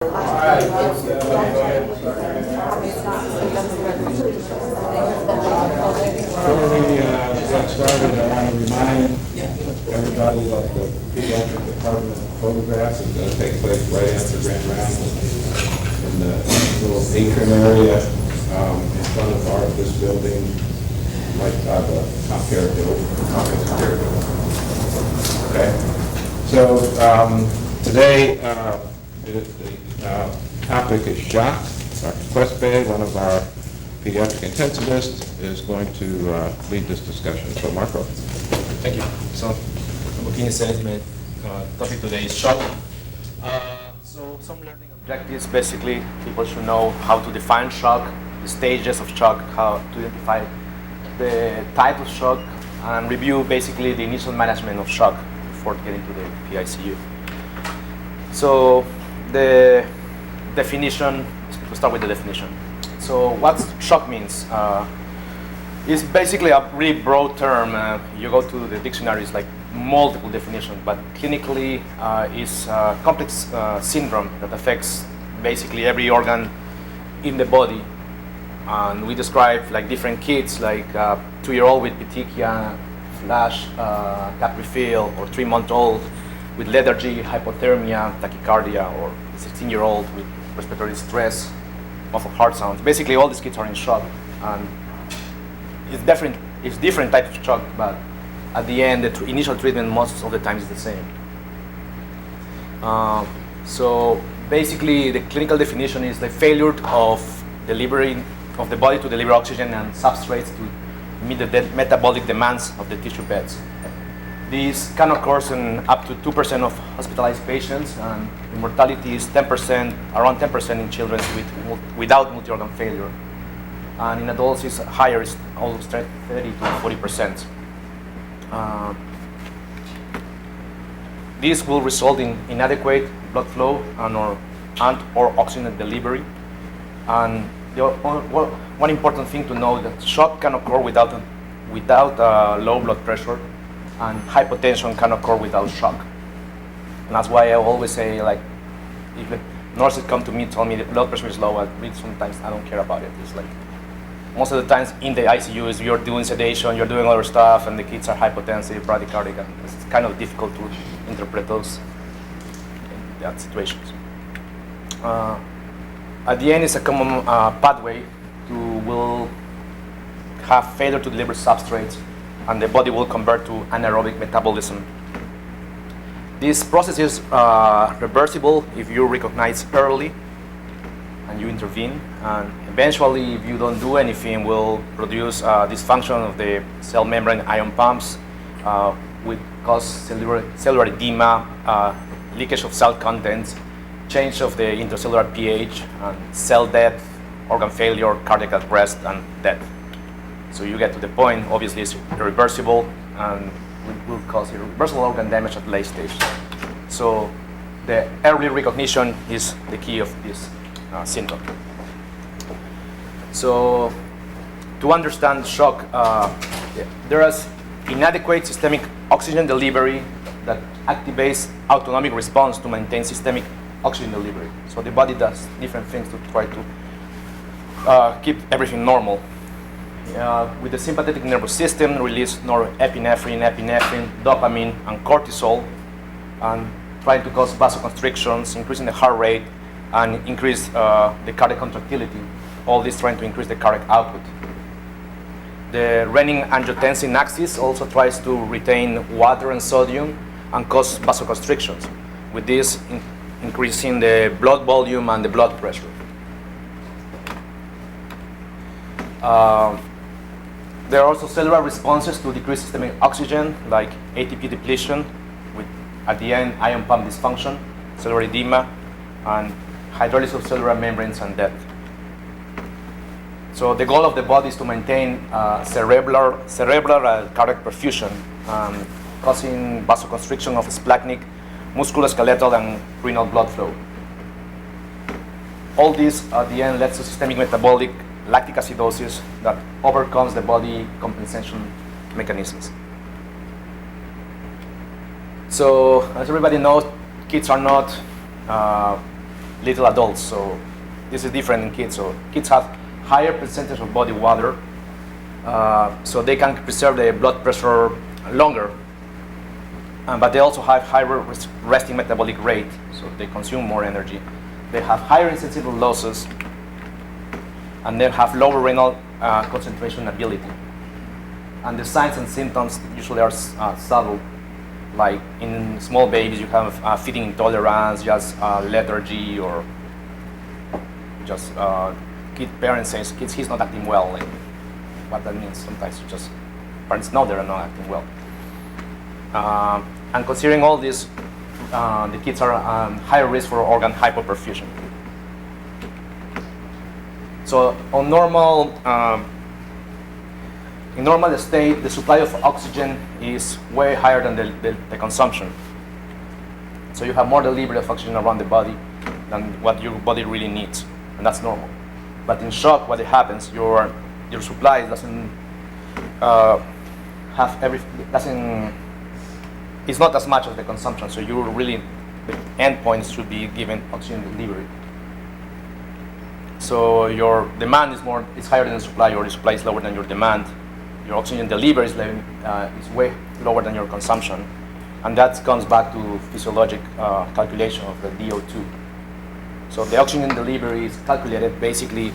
Alright, let's go ahead. Before we get started, I want to remind everybody that the Pediatric Department photographs is going to take place right after Grand Rounds in the little atrium area in front of this building, right by the Tachycardia. Okay, so today the topic is shock. Dr. Quispe, one of our pediatric intensivists, is going to lead this discussion. So, Marco. Thank you. So, looking says my topic today is shock. So, some learning objectives. Basically, people should know how to define shock, the stages of shock, how to identify the type of shock, and review basically the initial management of shock before getting to the PICU. So, the definition. To start with the definition. So, what shock means? It's basically a really broad term. You go to the dictionaries, like multiple definitions, but clinically it's a complex syndrome that affects basically every organ in the body. And we describe like different kids, like 2-year-old with petechia, flash, caprifill, or 3-month-old with lethargy, hypothermia, tachycardia, or 16-year-old with respiratory distress, muffled heart sounds. Basically, all these kids are in shock, and it's different types of shock, but at the end, the initial treatment most of the time is the same. So basically, the clinical definition is the failure of the body to deliver oxygen and substrates to meet the metabolic demands of the tissue beds. This can occur in up to 2% of hospitalized patients, and the mortality is 10%, around 10% in children without multi-organ failure. And in adults, it's higher, it's almost 30 to 40%. This will result in inadequate blood flow and/or oxygen delivery. And one important thing to know that shock can occur without low blood pressure, and hypotension can occur without shock. And that's why I always say, like, if the nurses come to me, tell me the blood pressure is low, sometimes I don't care about it. It's like, most of the times in the ICU, you're doing sedation, you're doing other stuff, and the kids are hypotensive, bradycardic, and it's kind of difficult to interpret those in that situations. At the end, it's a common pathway will have failure to deliver substrates, and the body will convert to anaerobic metabolism. This process is reversible if you recognize early and you intervene, and eventually, if you don't do anything, will produce dysfunction of the cell membrane ion pumps, which cause cellular edema, leakage of cell contents, change of the intracellular pH, and cell death, organ failure, cardiac arrest, and death. So you get to the point, obviously it's irreversible, and will cause irreversible organ damage at late stage. So the early recognition is the key of this syndrome. So to understand shock, there is inadequate systemic oxygen delivery that activates autonomic response to maintain systemic oxygen delivery. So the body does different things to try to keep everything normal. With the sympathetic nervous system, release norepinephrine, epinephrine, dopamine, and cortisol, and trying to cause vasoconstrictions, increasing the heart rate, and increase the cardiac contractility. All this trying to increase the cardiac output. The renin-angiotensin axis also tries to retain water and sodium and cause vasoconstrictions. With this, increasing the blood volume and the blood pressure. There are also cellular responses to decreased systemic oxygen, like ATP depletion, with at the end ion pump dysfunction, cellular edema, and hydrolysis of cellular membranes and death. So the goal of the body is to maintain cerebral cardiac perfusion, causing vasoconstriction of splanchnic, musculoskeletal, and renal blood flow. All this at the end leads to systemic metabolic lactic acidosis that overcomes the body compensation mechanisms. So, as everybody knows, kids are not little adults. So this is different in kids. So kids have higher percentage of body water, so they can preserve the blood pressure longer. But they also have higher resting metabolic rate, so they consume more energy. They have higher insensitive losses, and they have lower renal concentration ability. And the signs and symptoms usually are subtle. Like in small babies, you have feeding intolerance, just lethargy, or just parents say, he's not acting well. Like, what that means, sometimes just parents know they're not acting well. And considering all this, the kids are higher risk for organ hypoperfusion. So on normal, in normal state, the supply of oxygen is way higher than the consumption. So you have more delivery of oxygen around the body than what your body really needs, and that's normal. But in shock, what happens, your supply doesn't it's not as much as the consumption, so you really, the endpoints should be given oxygen delivery. So your demand is higher than the supply, or the supply is lower than your demand. Your oxygen delivery is way lower than your consumption. And that comes back to physiologic calculation of the DO2. So the oxygen delivery is calculated basically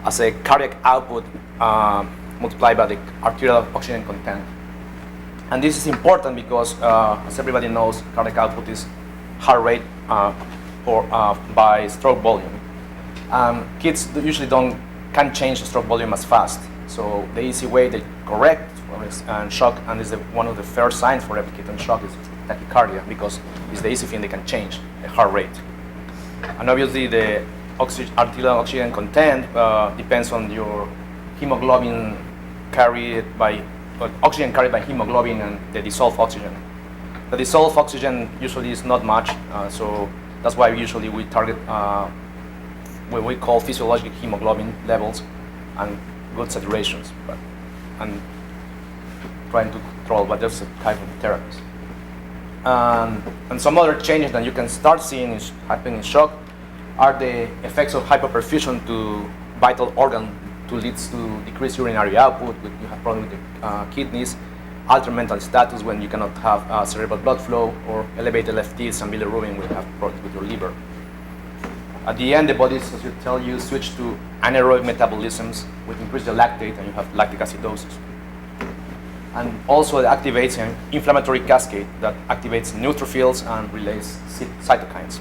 as a cardiac output multiplied by the arterial oxygen content. And this is important because, as everybody knows, cardiac output is heart rate by stroke volume. Kids usually can't change the stroke volume as fast. So the easy way they correct and shock, and is one of the first signs for every kid in shock, is tachycardia, because it's the easy thing they can change, the heart rate. And obviously the arterial oxygen content depends on your hemoglobin oxygen carried by hemoglobin and the dissolved oxygen. The dissolved oxygen usually is not much, so that's why usually we target what we call physiologic hemoglobin levels and good saturations, and trying to control, but there's a type of therapies. And some other changes that you can start seeing happening in shock are the effects of hypoperfusion to vital organ, to leads to decreased urinary output. You have problems with the kidneys, altered mental status when you cannot have cerebral blood flow, or elevated LFTs and bilirubin will have problems with your liver. At the end, the body, as you tell you, switch to anaerobic metabolisms with increased lactate, and you have lactic acidosis. And also it activates an inflammatory cascade that activates neutrophils and relays cytokines.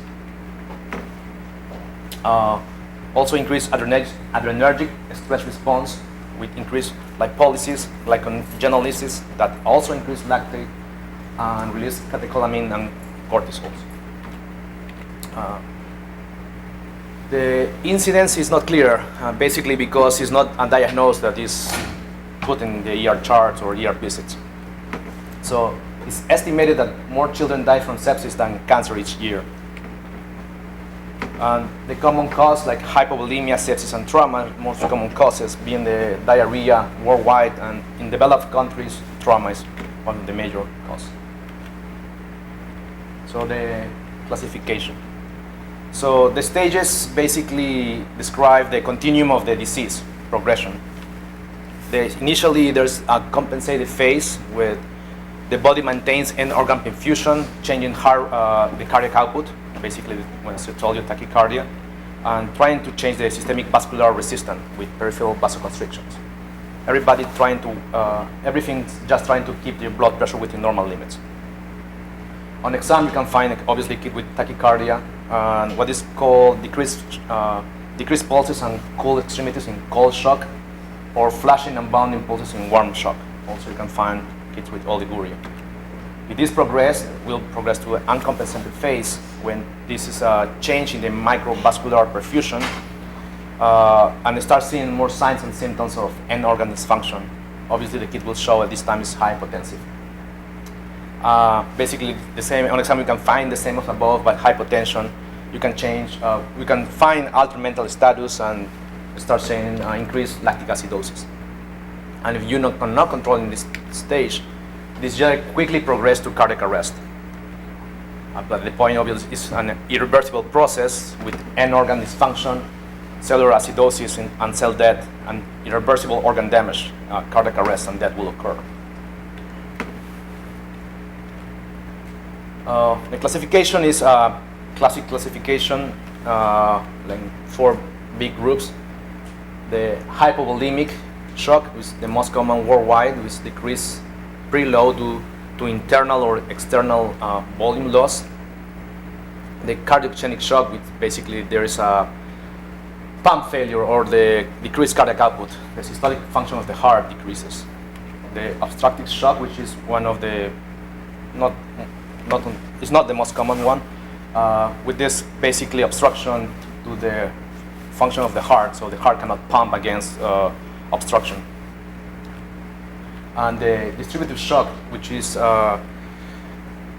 Also increased adrenergic stress response with increased lipolysis, glycogenolysis, that also increase lactate and release catecholamine and cortisols. The incidence is not clear, basically because it's not a diagnosis that is put in the ER charts or ER visits. So it's estimated that more children die from sepsis than cancer each year. And the common cause, like hypovolemia, sepsis, and trauma, most common causes being the diarrhea worldwide, and in developed countries, trauma is one of the major causes. So the classification. So the stages basically describe the continuum of the disease progression. Initially, there's a compensated phase with the body maintains end organ perfusion, changing the cardiac output, basically, when I told you, tachycardia, and trying to change the systemic vascular resistance with peripheral vasoconstrictions. Everything's just trying to keep the blood pressure within normal limits. On exam, you can find, obviously, kid with tachycardia, and what is called decreased pulses and cool extremities in cold shock, or flashing and bounding pulses in warm shock. Also, you can find kids with oliguria. If this will progress to an uncompensated phase when this is a change in the microvascular perfusion, and they start seeing more signs and symptoms of end organ dysfunction. Obviously, the kid will show at this time is hypotensive. Basically, the same on exam you can find the same as above, but hypotension. You can change. You can find altered mental status and start seeing increased lactic acidosis. And if you're not controlling this stage, this just quickly progress to cardiac arrest. But the point obviously is an irreversible process with end organ dysfunction, cellular acidosis, and cell death, and irreversible organ damage, cardiac arrest, and death will occur. The classification is a classic classification, like 4 big groups. The hypovolemic shock is the most common worldwide, with decreased preload due to internal or external volume loss. The cardiogenic shock, which basically there is a pump failure or the decreased cardiac output. The systolic function of the heart decreases. The obstructive shock, which is one of the it's not the most common one. With this basically obstruction to the function of the heart, so the heart cannot pump against obstruction. And the distributive shock, which is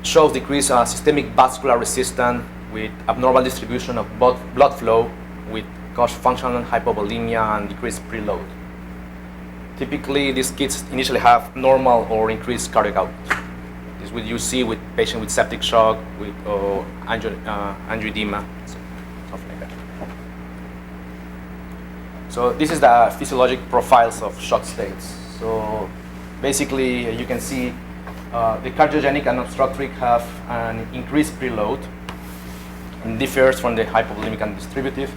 shows decreased systemic vascular resistance with abnormal distribution of blood flow, with cause functional hypovolemia and decreased preload. Typically, these kids initially have normal or increased cardiac output. This is what you see with patients with septic shock, with angioedema, something like that. So this is the physiologic profiles of shock states. So basically, you can see the cardiogenic and obstructive have an increased preload and differs from the hypovolemic and distributive.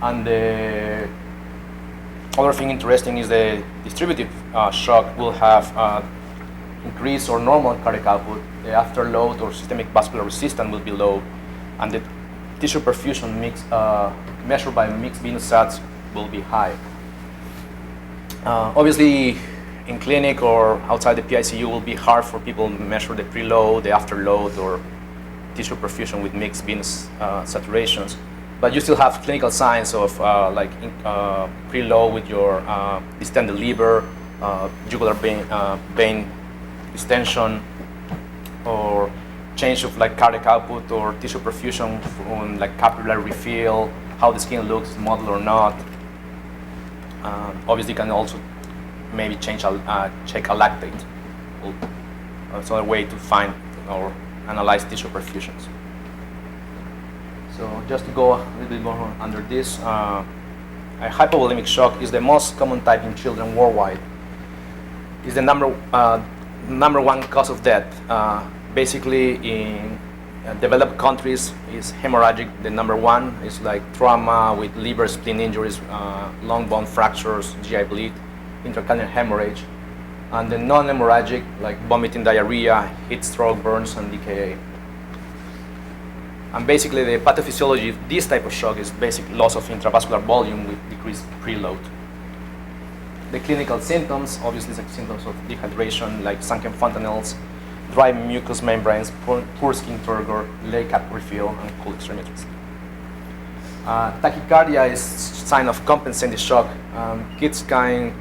And the other thing interesting is the distributive shock will have increased or normal cardiac output. The afterload or systemic vascular resistance will be low, and the tissue perfusion measured by mixed venous sats will be high. Obviously, in clinic or outside the PICU, will be hard for people to measure the preload, the afterload, or tissue perfusion with mixed venous saturations. But you still have clinical signs of preload with your distended liver, jugular vein distension, or change of cardiac output or tissue perfusion from capillary refill, how the skin looks, mottled or not. Obviously, you can also maybe check a lactate. It's another way to find or analyze tissue perfusions. So just to go a little bit more under this, a hypovolemic shock is the most common type in children worldwide. It's the number 1 cause of death. Basically, in developed countries, is hemorrhagic. The number 1 is trauma with liver, spleen injuries, lung bone fractures, GI bleed, intracranial hemorrhage, and the non-hemorrhagic, like vomiting, diarrhea, heat stroke, burns, and DKA. And basically, the pathophysiology of this type of shock is basic loss of intravascular volume with decreased preload. The clinical symptoms, obviously, like symptoms of dehydration, like sunken fontanelles, dry mucous membranes, poor skin turgor, late cap refill, and cold extremities. Tachycardia is sign of compensating shock. Kids can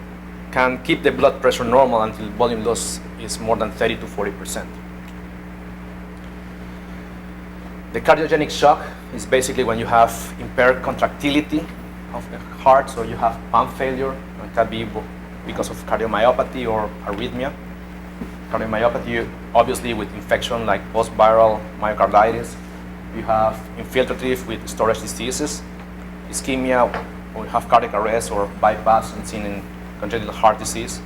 keep the blood pressure normal until volume loss is more than 30 to 40%. The cardiogenic shock is basically when you have impaired contractility of the heart, so you have pump failure. It can be because of cardiomyopathy or arrhythmia. Cardiomyopathy, obviously, with infection like post-viral myocarditis. You have infiltrative with storage diseases, ischemia, or you have cardiac arrest or bypass and seen in congenital heart disease,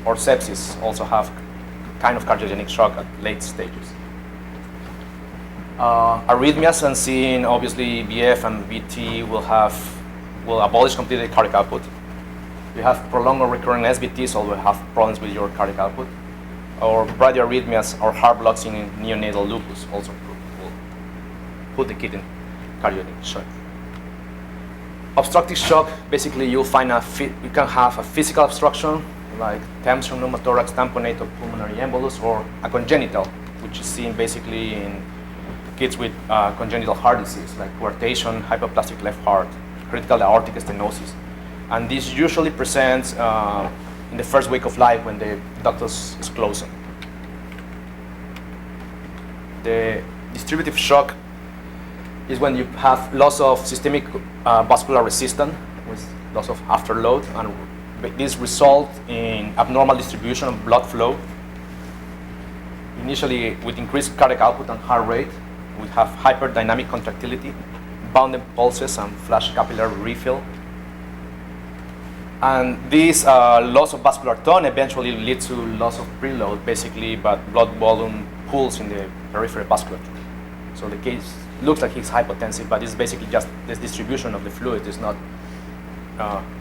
or sepsis also have kind of cardiogenic shock at late stages. Arrhythmias and seen, obviously, VF and VT will abolish completely cardiac output. You have prolonged or recurrent SVTs, although have problems with your cardiac output. Or bradyarrhythmias or heart blocks in neonatal lupus also will put the kid in cardiogenic shock. Obstructive shock, basically you can have a physical obstruction like tension pneumothorax tamponate or pulmonary embolus, or a congenital, which is seen basically in kids with congenital heart disease like coarctation, hypoplastic left heart, critical aortic stenosis. And this usually presents in the first week of life when the ductus is closing. The distributive shock is when you have loss of systemic vascular resistance with loss of afterload, and this results in abnormal distribution of blood flow. initially with increased cardiac output and heart rate, we have hyperdynamic contractility, bounded pulses, and flash capillary refill. And this loss of vascular tone eventually leads to loss of preload, basically, but blood volume pools in the peripheral vasculature. So the case looks like he's hypotensive, but it's basically just this distribution of the fluid is not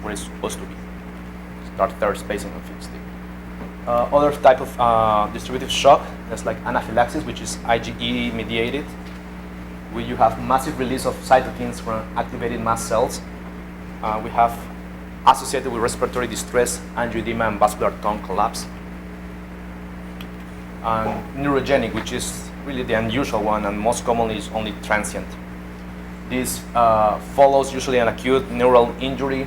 where it's supposed to be. Start third spacing and fixed it. Other type of distributive shock, that's like anaphylaxis, which is IgE mediated, where you have massive release of cytokines from activated mast cells. We have associated with respiratory distress, angioedema, and vascular tone collapse. And neurogenic, which is really the unusual one and most commonly is only transient. This follows usually an acute neural injury,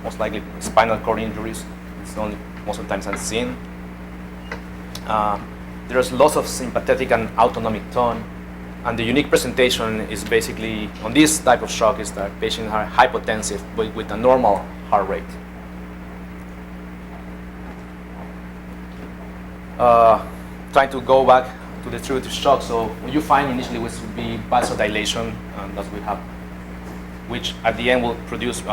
most likely spinal cord injuries. It's only most of the times unseen. There's loss of sympathetic and autonomic tone, and the unique presentation is basically on this type of shock is that patients are hypotensive but with a normal heart rate. Trying to go back to the distributive shock, so what you find initially would be vasodilation, and that's what we have, which at the end will produce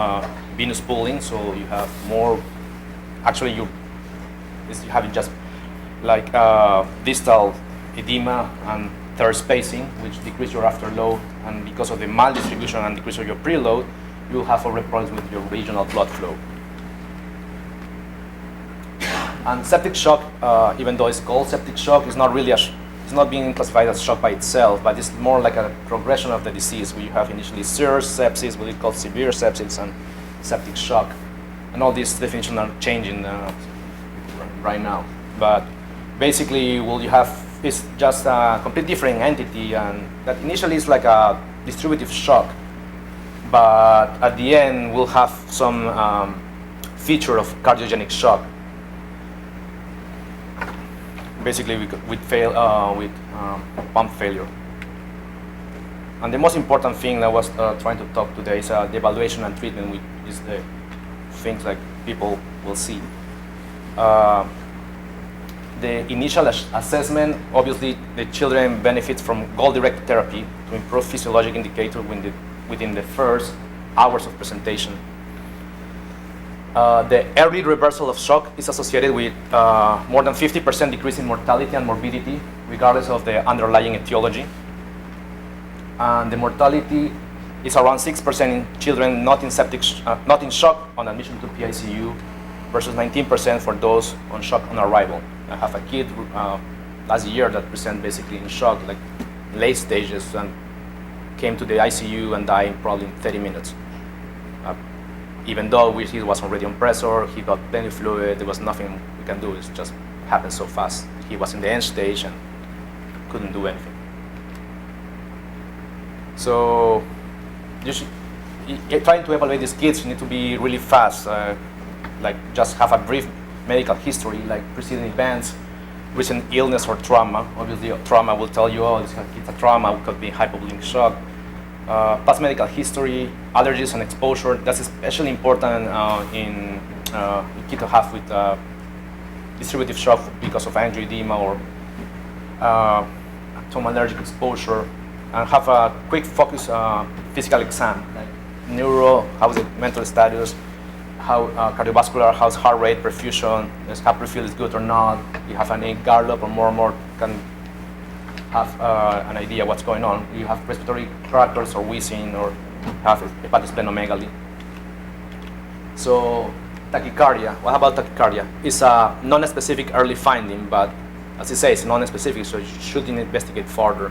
venous pooling, so you have more, actually you have just like distal edema and third spacing, which decrease your afterload, and because of the maldistribution and decrease of your preload, you have already problems with your regional blood flow. And septic shock, even though it's called septic shock, is not really it's not being classified as shock by itself, but it's more like a progression of the disease, where you have initially serous sepsis, what we call severe sepsis, and septic shock. And all these definitions are changing right now. But basically, what you have is just a complete different entity, and that initially is like a distributive shock, but at the end we'll have some feature of cardiogenic shock. Basically, with pump failure. And the most important thing that I was trying to talk today is the evaluation and treatment, which is the things like people will see. The initial assessment, obviously, the children benefit from GoalDirected therapy to improve physiologic indicator within the first hours of presentation. The early reversal of shock is associated with more than 50% decrease in mortality and morbidity, regardless of the underlying etiology. And the mortality is around 6% in children not in not in shock on admission to PICU, versus 19% for those on shock on arrival. I have a kid last year that presented basically in shock, like late stages, and came to the ICU and died probably in 30 minutes. Even though he was already on pressor, he got plenty of fluid, there was nothing we can do. It just happened so fast. He was in the end stage and couldn't do anything. So, trying to evaluate these kids, you need to be really fast. Like just have a brief medical history, like preceding events, recent illness or trauma. Obviously, trauma will tell you, oh, this kid's a trauma, it could be hypovolemic shock. Past medical history, allergies and exposure. That's especially important in kid to have with distributive shock because of angioedema or some allergic exposure, and have a quick focus physical exam, like neuro, how's the mental status, how cardiovascular, how's heart rate, perfusion, is heart refill is good or not. You have any garlop or more can have an idea what's going on. You have respiratory crackers or wheezing, or have hepatosplenomegaly. So tachycardia, what about tachycardia? It's a non-specific early finding, but as it says, non-specific, so you should investigate further.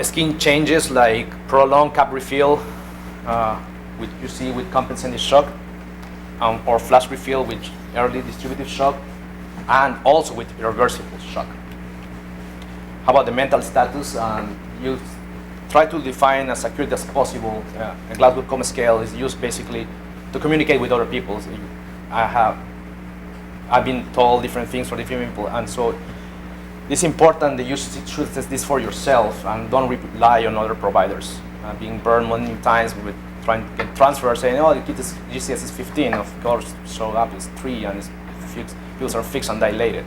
Skin changes like prolonged cap refill, which you see with compensated shock, or flash refill with early distributive shock, and also with irreversible shock. How about the mental status? You try to define as accurate as possible. A Glasgow-Coma scale is used basically to communicate with other people. So I've been told different things for different people, and so it's important that you should test this for yourself and don't rely on other providers. Being burned many times with trying to get transfer, saying, oh, the kid is GCS is 15, of course, show up is 3, and his pills are fixed and dilated.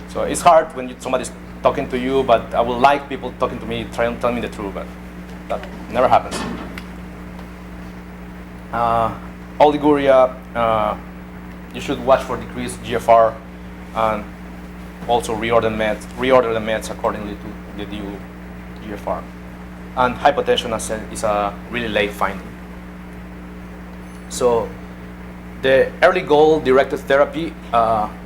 So So it's hard when somebody's talking to you, but I would like people talking to me, telling me the truth, but that never happens. Oliguria, you should watch for decreased GFR and also reorder the meds accordingly to the due GFR. And hypotension is a really late finding. So the early goal-directed therapy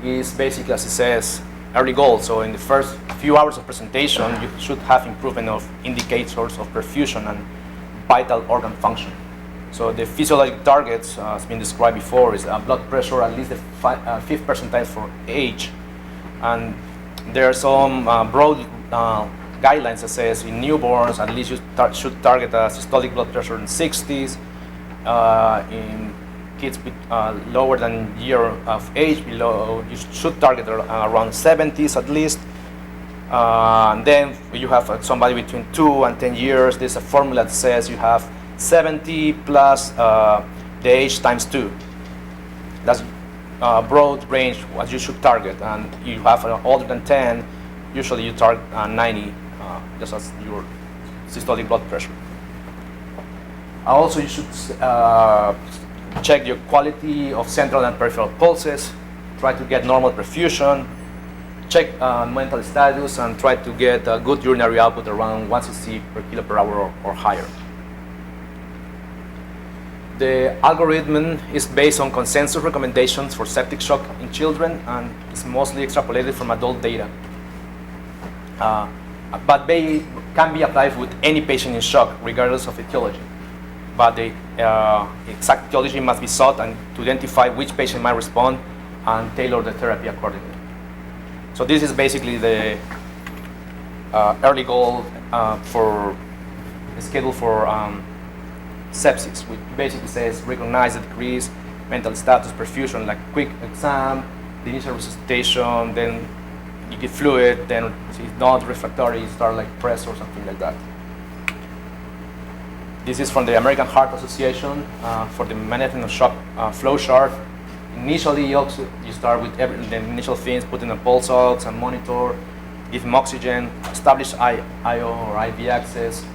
is basically, as it says, early goal. So in the first few hours of presentation, you should have improvement of indicators of perfusion and vital organ function. So the physiologic targets, as been described before, is blood pressure at least the fifth percentile for age. And there are some broad guidelines that says in newborns, at least you should target a systolic blood pressure in 60s. In kids lower than year of age, below, you should target around 70s at least. And then you have somebody between 2 and 10 years. There's a formula that says you have 70 plus the age times 2. That's a broad range what you should target. And you have older than 10, usually you target 90, just as your systolic blood pressure. Also, you should check your quality of central and peripheral pulses, try to get normal perfusion, check mental status, and try to get a good urinary output around 160 per kilo per hour or higher. The algorithm is based on consensus recommendations for septic shock in children and is mostly extrapolated from adult data. But they can be applied with any patient in shock, regardless of etiology. But the exact etiology must be sought and to identify which patient might respond and tailor the therapy accordingly. So this is basically the early goal for the schedule for sepsis, which basically says recognize the decrease, mental status, perfusion, like quick exam, the initial resuscitation, then you give fluid, then if it's not refractory, you start like press or something like that. This is from the American Heart Association for the management of shock flow chart. Initially, you start with the initial things, put in a pulse ox and monitor, give him oxygen, establish IO or IV access,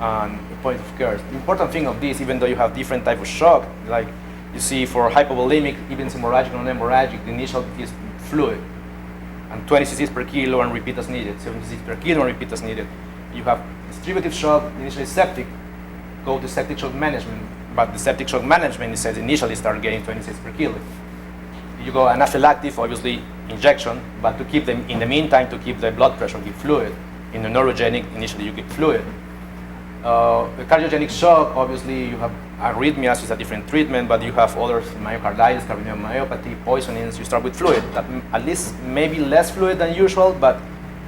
and point of care. The important thing of this, even though you have different type of shock, like you see for hypovolemic, even hemorrhagic or non-hemorrhagic, the initial is fluid, and 20 cc per kilo and repeat as needed, 70 cc per kilo and repeat as needed. You have distributive shock, initially septic, go to septic shock management, but the septic shock management, it says initially start getting 20 cc per kilo. You go anaphylactic, obviously injection, but to keep them in the meantime, to keep the blood pressure, give fluid. In the neurogenic, initially you give fluid. The cardiogenic shock, obviously you have arrhythmias, is a different treatment, but you have other myocarditis, cardiomyopathy, poisonings. You start with fluid, that at least maybe less fluid than usual, but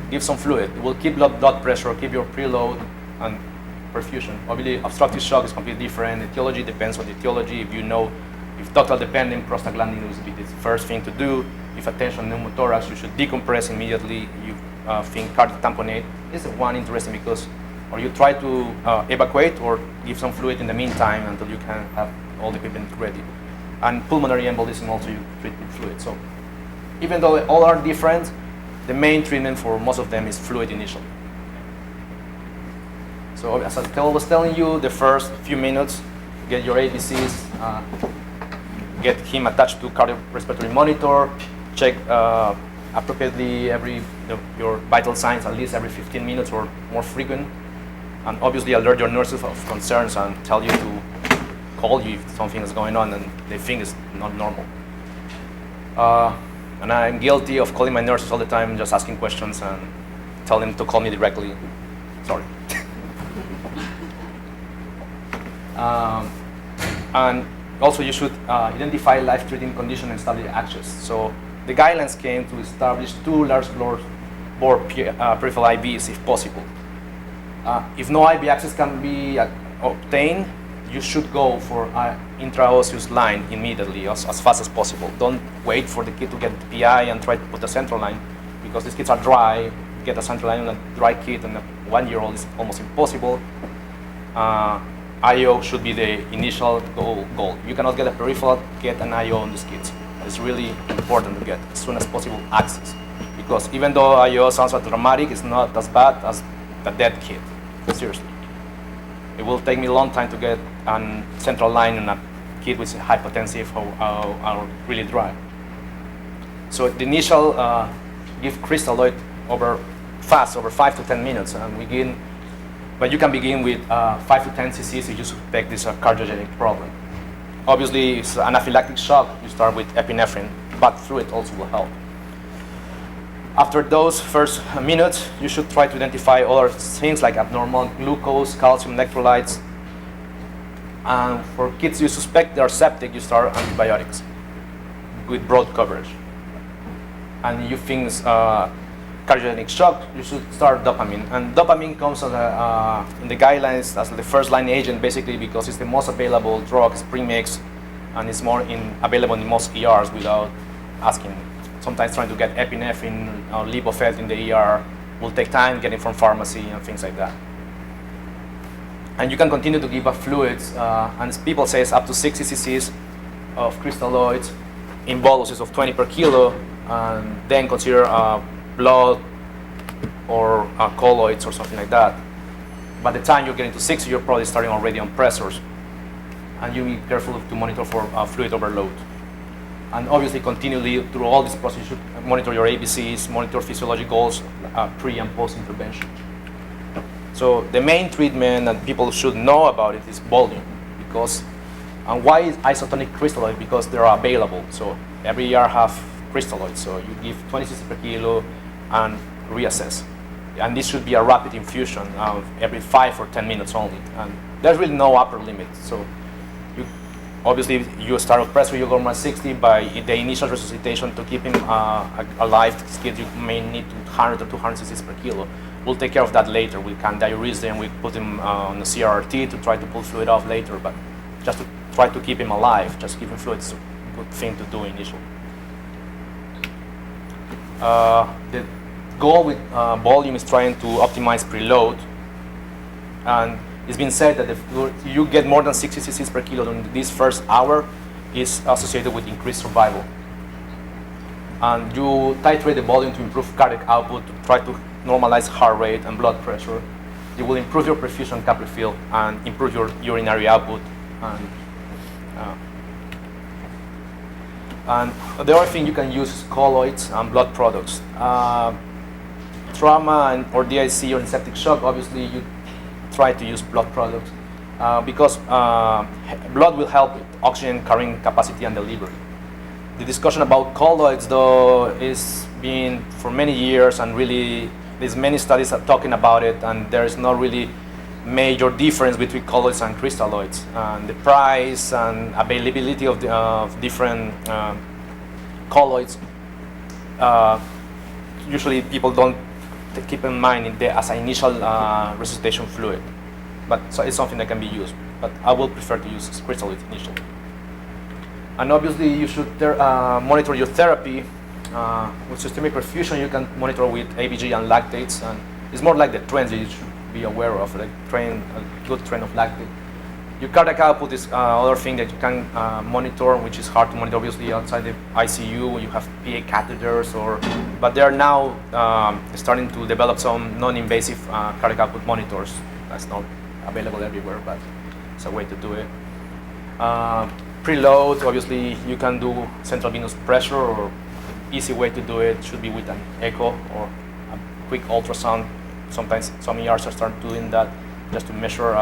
give some fluid. It will keep blood pressure, keep your preload and perfusion. Obviously, obstructive shock is completely different. Etiology depends on the etiology. If you know, if ductal dependent, prostaglandin will be the first thing to do. If attention pneumothorax, you should decompress immediately. You think cardiac tamponade is one interesting because, or you try to evacuate or give some fluid in the meantime until you can have all the equipment ready. And pulmonary embolism also you treat with fluid. So even though they all are different, the main treatment for most of them is fluid initially. So as I was telling you, the first few minutes, get your ABCs, get him attached to cardiorespiratory monitor, check appropriately your vital signs at least every 15 minutes or more frequent, and obviously alert your nurses of concerns and tell you to call you if something is going on and they think it's not normal. And I'm guilty of calling my nurses all the time, just asking questions and tell them to call me directly. Sorry. And also you should identify life-threatening condition and establish access. So the guidelines came to establish 2 large bore peripheral IVs if possible. If no IV access can be obtained, you should go for an intraosseous line immediately, as fast as possible. Don't wait for the kid to get the PI and try to put a central line, because these kids are dry. Get a central line on a dry kid and a 1-year-old is almost impossible. IO should be the initial goal. You cannot get a peripheral, get an IO on these kids. It's really important to get as soon as possible access. because even though IO sounds dramatic, it's not as bad as the dead kid. Seriously. It will take me a long time to get a central line in a kid with hypotensive or really dry. So the initial give crystalloid over 5 to 10 minutes, and but you can begin with 5 to 10 cc's if you suspect this cardiogenic problem. Obviously, it's anaphylactic shock. You start with epinephrine, but fluid also will help. After those first minutes, you should try to identify other things like abnormal glucose, calcium, electrolytes. And for kids you suspect they are septic, you start antibiotics with broad coverage. And you think cardiogenic shock, you should start dopamine. And dopamine comes as in the guidelines as the first line agent, basically because it's the most available drug, it's premixed, and it's more available in most ERs without asking. Sometimes trying to get epinephrine or Libofed in the ER will take time, getting from pharmacy and things like that. And you can continue to give fluids, and people say it's up to 60 cc's of crystalloids in boluses of 20 per kilo, and then consider blood or colloids or something like that. By the time you're getting to 60, you're probably starting already on pressors, and you be careful to monitor for fluid overload. And obviously, continually through all this process, you should monitor your ABCs, monitor physiologicals, pre and post intervention. So the main treatment that people should know about it is volume, because and why is isotonic crystalloid? Because they are available. So every ER have crystalloids. So you give 20 cc per kilo and reassess. And this should be a rapid infusion every 5 or 10 minutes only. And there's really no upper limit. So obviously, you start with pressure, you go from 60. By the initial resuscitation, to keep him alive, you may need 100 or 200 cc's per kilo. We'll take care of that later. We can diurese him, we put him on the CRRT to try to pull fluid off later, but just to try to keep him alive, just keep him fluid is a good thing to do initially. The goal with volume is trying to optimize preload, and it's been said that if you get more than 60 cc's per kilo during this first hour, is associated with increased survival. And you titrate the volume to improve cardiac output, to try to normalize heart rate and blood pressure. You will improve your perfusion capillary fill and improve your urinary output. And the other thing you can use is colloids and blood products. Trauma or DIC or septic shock, obviously you try to use blood products because blood will help with oxygen carrying capacity and delivery. The discussion about colloids, though, is being for many years, and really there's many studies talking about it, and there is not really major difference between colloids and crystalloids. And the price and availability of different colloids, usually people don't keep in mind as an initial resuscitation fluid, but so it's something that can be used. But I will prefer to use crystalloids initially. And obviously, you should monitor your therapy. With systemic perfusion, you can monitor with ABG and lactates, and it's more like the trends that you should be aware of, like a good trend of lactate. Your cardiac output is other thing that you can monitor, which is hard to monitor obviously outside the ICU when you have PA catheters, but they are now starting to develop some non-invasive cardiac output monitors. That's not available everywhere, but it's a way to do it. Preload, obviously you can do central venous pressure, or easy way to do it should be with an echo or a quick ultrasound. Sometimes some ERs are starting doing that just to measure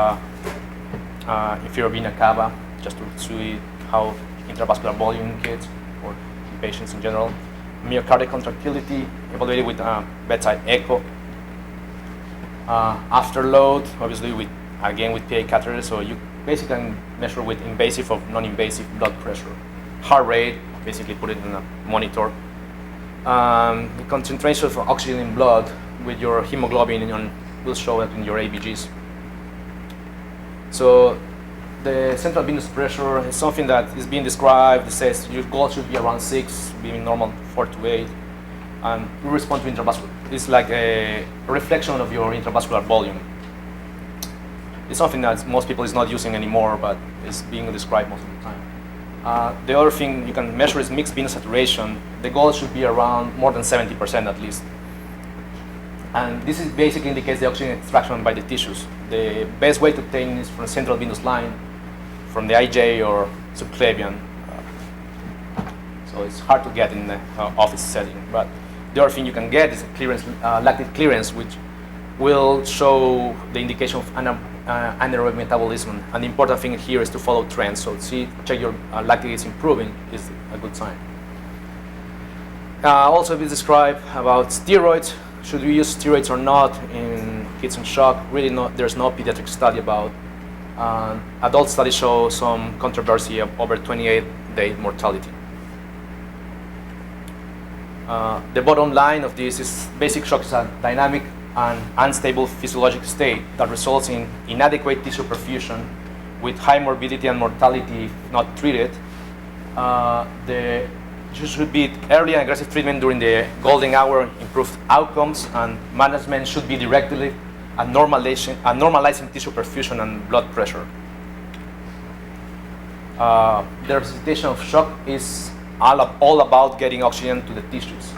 inferior vena cava, just to see how intravascular volume in kids or in patients in general. Myocardial contractility evaluated with bedside echo. Afterload, obviously with PA catheters, so you basically can measure with invasive or non-invasive blood pressure. Heart rate, basically put it in a monitor. The concentration of oxygen in blood with your hemoglobin will show it in your ABGs. So the central venous pressure is something that is being described. It says your goal should be around 6, being normal 4 to 8. And you respond to intravascular. It's like a reflection of your intravascular volume. It's something that most people is not using anymore, but it's being described most of the time. The other thing you can measure is mixed venous saturation. The goal should be around more than 70% at least. And this is basically indicates the oxygen extraction by the tissues. The best way to obtain is from the central venous line, from the IJ or subclavian. So it's hard to get in the office setting. But the other thing you can get is clearance, lactate clearance, which will show the indication of anaerobic metabolism. And the important thing here is to follow trends. So check your lactate is improving is a good sign. Also, we describe about steroids. Should we use steroids or not in kids in shock? Really, there's no pediatric study about. Adult studies show some controversy of over 28-day mortality. The bottom line of this is basic shock is a dynamic and unstable physiologic state that results in inadequate tissue perfusion with high morbidity and mortality if not treated. You should be early and aggressive treatment during the golden hour, improved outcomes, and management should be directly at normalizing tissue perfusion and blood pressure. The resuscitation of shock is all about getting oxygen to the tissues.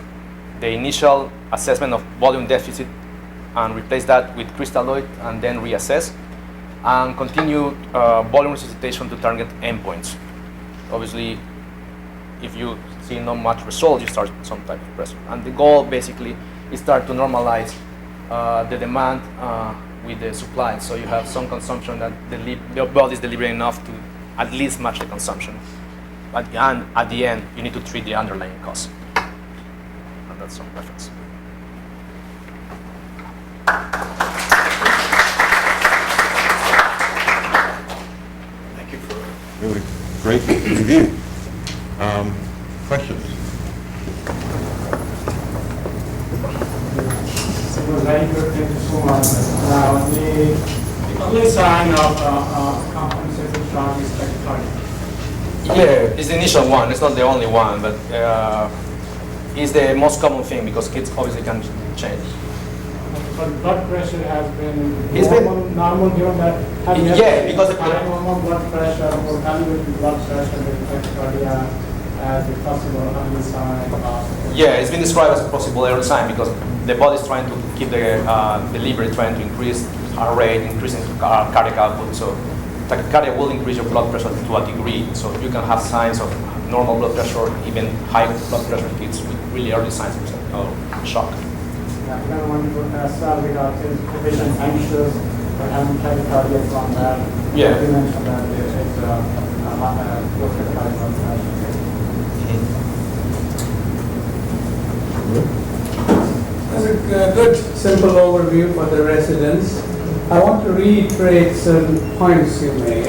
The initial assessment of volume deficit and replace that with crystalloid and then reassess, and continue volume resuscitation to target endpoints. Obviously, if you see not much result, you start some type of pressure. And the goal basically is start to normalize the demand with the supply. So you have some consumption that your body is delivering enough to at least match the consumption. And at the end, you need to treat the underlying cause. And that's some reference. Thank you for a really great review. Questions? It was very good, thank you so much. The only sign of compensated shock is tachycardia. Yeah, it's the initial one. It's not the only one, but it's the most common thing because kids obviously can change. But blood pressure has been normal given that. Yeah, because the normal blood pressure, mortality with blood pressure with tachycardia as a possible early sign. Yeah, it's been described as a possible early sign because the body is trying to keep the liver trying to increase heart rate, increasing cardiac output. So tachycardia will increase your blood pressure to a degree. So you can have signs of normal blood pressure, even high blood pressure in kids with really early signs of shock. Yeah, then when you start because the patient anxious or having tachycardia from that. Yeah. You mentioned that it's That's a good, simple overview for the residents. I want to reiterate certain points you made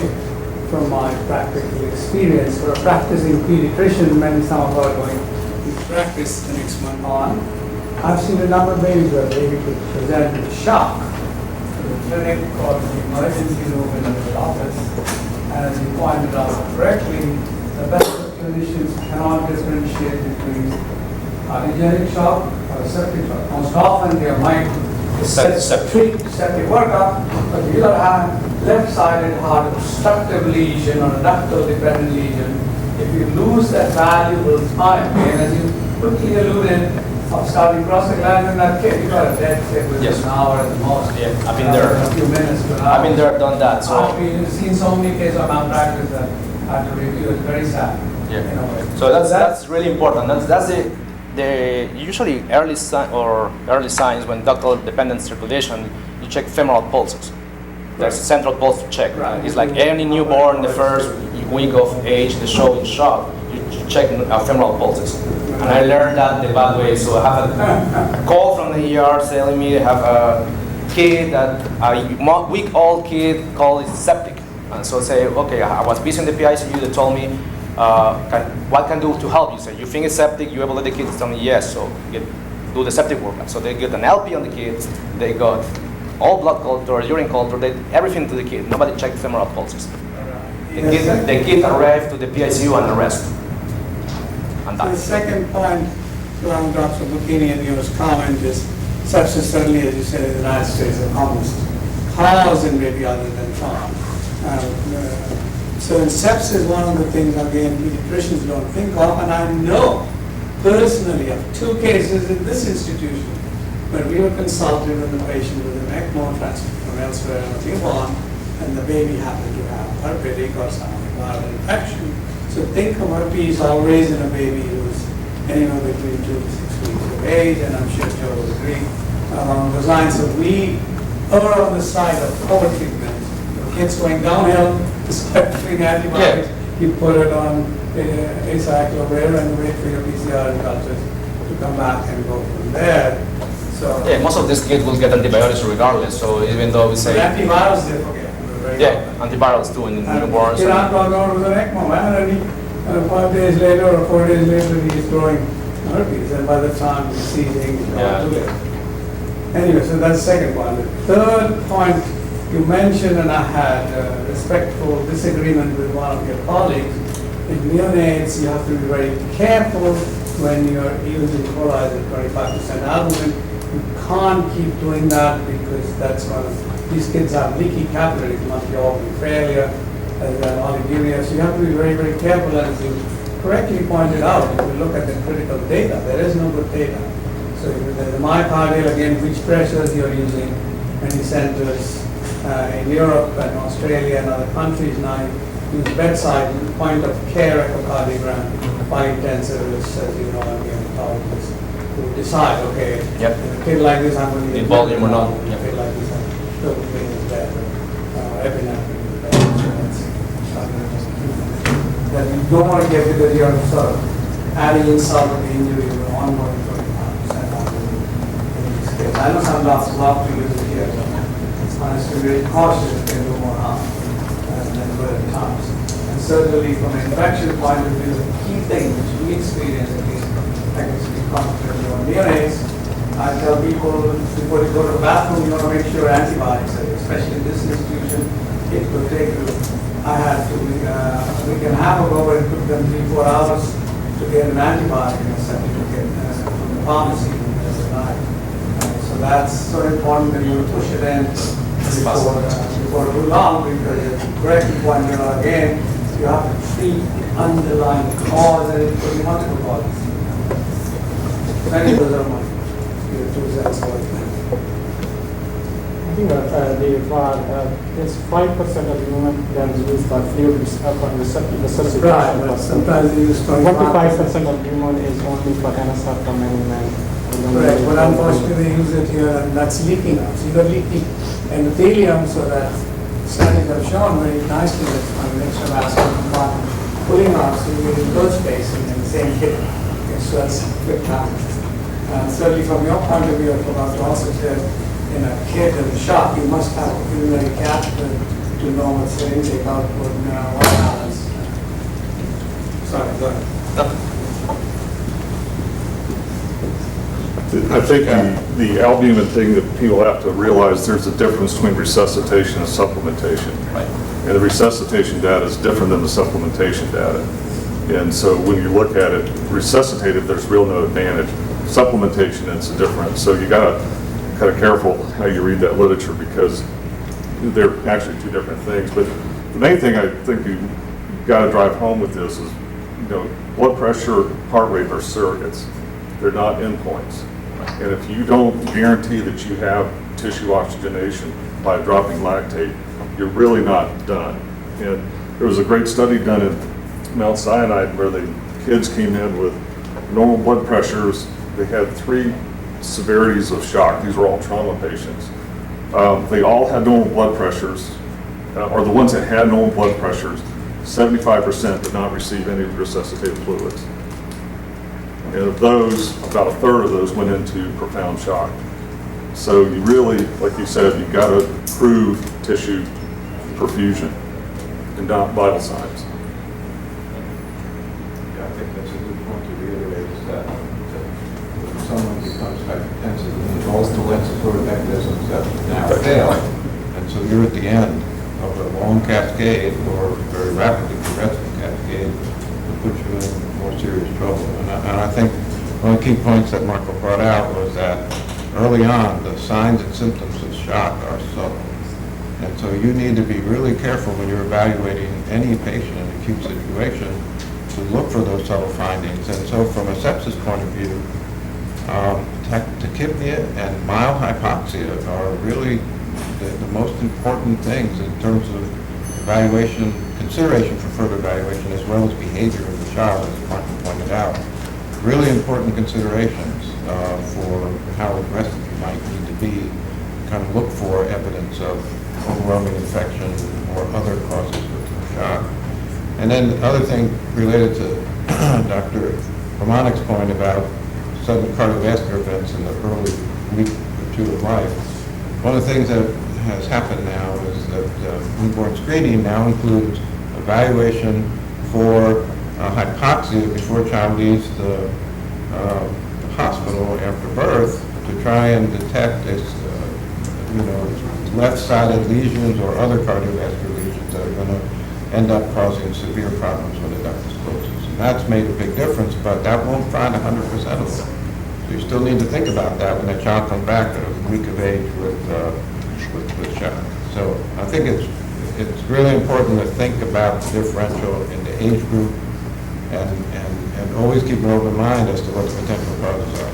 from my practical experience. For a practicing pediatrician, many some of are going to practice the next month on. I've seen a number of babies where baby could present with shock to the clinic or the emergency room in the office. And as you pointed out correctly, the best clinicians cannot differentiate between hygienic shock or septic shock. Most often they might treat septic workup, but on the other hand, left-sided heart obstructive lesion or a ductal dependent lesion, if you lose that valuable time, and as you quickly alluded, of starting prostaglandin in that kid, you got a dead kid within an hour at the most. Yeah, I've been there. A few minutes to an hour. I've been there, done that. So I've seen so many cases of malpractice that I had to review. It's very sad. yeah. So that's really important. That's the usually early signs when ductal dependent circulation. You check femoral pulses. There's a central pulse to check. Right. It's like any newborn, the first week of age, they show in shock. You check femoral pulses. And I learned that the bad way. So I have a call from the ER telling me they have a kid, a week-old kid called Septic. And so I say, okay, I was busy in the PICU. They told me, what can I do to help you? Say, you think it's septic? You able to let the kids? Tell me yes. So do the septic workup. So they get an LP on the kids. They got all blood culture, urine culture, everything to the kid. Nobody checked femoral pulses. The kid arrived to the PICU and arrested. And The died. second point around Dr. Bucchini and your comment is sepsis, certainly as you said, in the United States, a common cause in baby other than trauma. So in sepsis, one of the things, again, pediatricians don't think of, and I know personally of 2 cases in this institution where we were consulted with the patient with an ECMO transfer from elsewhere, a newborn, and the baby happened to have herpetic or some viral infection. So think of herpes always in a baby who's anywhere between 2 to 6 weeks of age, and I'm sure Joe will agree along those lines. So we are on the side of over-treatment. Kids going downhill, start putting antibiotics, you put it on acyclovir and wait for your PCR cultures to come back and go from there. So Yeah, most of these kids will get antibiotics regardless, so even though we say... antivirals, they forget. Yeah, antivirals too in newborns. Kid not gone over with an ECMO, man, and 5 days later or 4 days later, he's growing herpes, and by the time he sees things, it's Yeah. too late. Anyway, so that's the second point. The third point you mentioned, and I had a respectful disagreement with one of your colleagues, in neonates, you have to be very careful when you're using chloride at 25% albumin. You can't keep doing that because that's one of, these kids have leaky capillaries, multi organ failure, oliguria, so you have to be very, very careful. As you correctly pointed out, if you look at the critical data, there is no good data. So if there's a myocardial, again, which pressures you're using, many centers in Europe and Australia and other countries now use bedside point of care echocardiogram by intensivists, as you know, and hematologists who decide, okay, Yep. in a kid like this, I'm going to In volume or not, In a yep. kid like this, dopamine is better, epinephrine is better. So that's that you don't want to get because you're sort of adding insult to the injury with ongoing 25% in these kids. I know some doctors love to use it here, but honestly, very cautious, it can do more harm than good at times. And certainly from an infection point of view, the key thing which we experience, at least I can speak confidently on neonates, I tell people before you go to the bathroom, you want to make sure antibiotics are there, especially in this institution. It will take you, I had to, we can have a go, but it took them 3-4 hours to get an antibiotic and a certificate from the pharmacy overnight. So that's so important that you push it in before too long, because as you correctly pointed out again, you have to treat the underlying cause, and it could be multiple causes. Many of those are my 2 cents worth. I think that there's 5% of human that is used by fluid the certification. Right, but sometimes you use 25% of human is only for NSF for many men. Correct, but unfortunately they use it here, and that's leaking out. So you got leaking endothelium, so that studies have shown very nicely that on the extravascular compartment pulling out, so you get good spacing in the same kid. Okay, so that's quick time. And certainly from your point of view, I forgot to also say, in a kid in shock, you must have a urinary catheter to know what's the intake output and what balance. Sorry, go ahead. I think the albumin thing that people have to realize, there's a difference between resuscitation and supplementation. Right. And the resuscitation data is different than the supplementation data. And so when you look at it, resuscitated, there's real no advantage. Supplementation, it's a different. So you got to kind of careful how you read that literature, because they're actually 2 different things. But the main thing I think you got to drive home with this is, blood pressure, heart rate are surrogates. They're not endpoints. And if you don't guarantee that you have tissue oxygenation by dropping lactate, you're really not done. And there was a great study done at Mount Sinai where the kids came in with normal blood pressures. They had 3 severities of shock. These were all trauma patients. They all had normal blood pressures, or the ones that had normal blood pressures, 75% did not receive any resuscitated fluids. And of those, about a third of those went into profound shock. So you really, like you said, you've got to prove tissue perfusion and not vital signs. Yeah, I think that's a good point to reiterate, is that if someone becomes hypertensive, and all the lensophoric mechanisms that now fail, and so you're at the end of a long cascade or very rapidly progressing cascade, to put you in more serious trouble. And I think one of the key points that Marco brought out was that early on, the signs and symptoms of shock are subtle. And so you need to be really careful when you're evaluating any patient in an acute situation to look for those subtle findings. And so from a sepsis point of view, tachycardia and mild hypoxia are really the most important things in terms of evaluation, consideration for further evaluation, as well as behavior of the child, as Martin pointed out. Really important considerations for how aggressive you might need to be, kind of look for evidence of overwhelming infection or other causes of shock. And then the other thing related to Dr. Romanik's point about sudden cardiovascular events in the early week or two of life. One of the things that has happened now is that newborn screening now includes evaluation for hypoxia before a child leaves the hospital after birth to try and detect left-sided lesions or other cardiovascular lesions that are going to end up causing severe problems when the duct closes. And that's made a big difference, but that won't find 100% of them. So you still need to think about that when a child comes back at a week of age with shock. So I think it's really important to think about the differential in the age group and always keep an open mind as to what the potential causes are.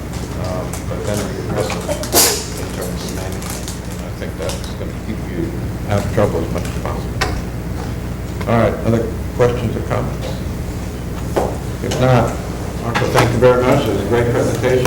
But then be aggressive in terms of management. And I think that's going to keep you out of trouble as much as possible. All right, other questions or comments? If not, Marco, thank you very much. It was a great presentation.